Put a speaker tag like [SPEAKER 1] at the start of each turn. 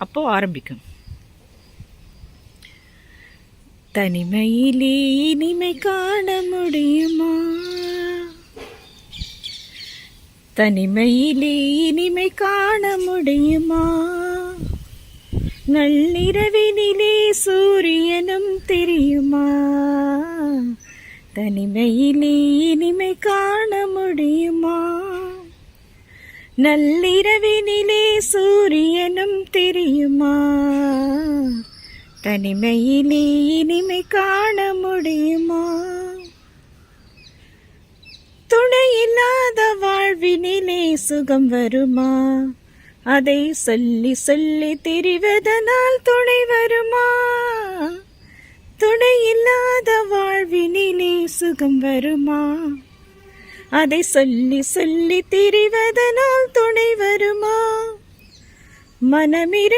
[SPEAKER 1] அப்போ ஆரம்பிக்கும். தனிமையிலே இனிமை காண முடியுமா, தனிமையிலே இனிமை காண முடியுமா, நள்ளிரவினிலே சூரியனும் தெரியுமா, தனிமையிலே இனிமை காண முடியுமா, நள்ளிரவினிலே சூரியனும் தெரியுமா, தனிமையிலே இனிமை காண முடியுமா, துணையில்லாத வாழ்வினிலே சுகம் வருமா, அதை சொல்லி சொல்லி திரிவதனால் துணை வருமா, துணையில்லாத வாழ்வினிலே சுகம் வருமா, அதை சொல்லி சொல்லி திரிவதனால் துணை வருமா, மனமிரு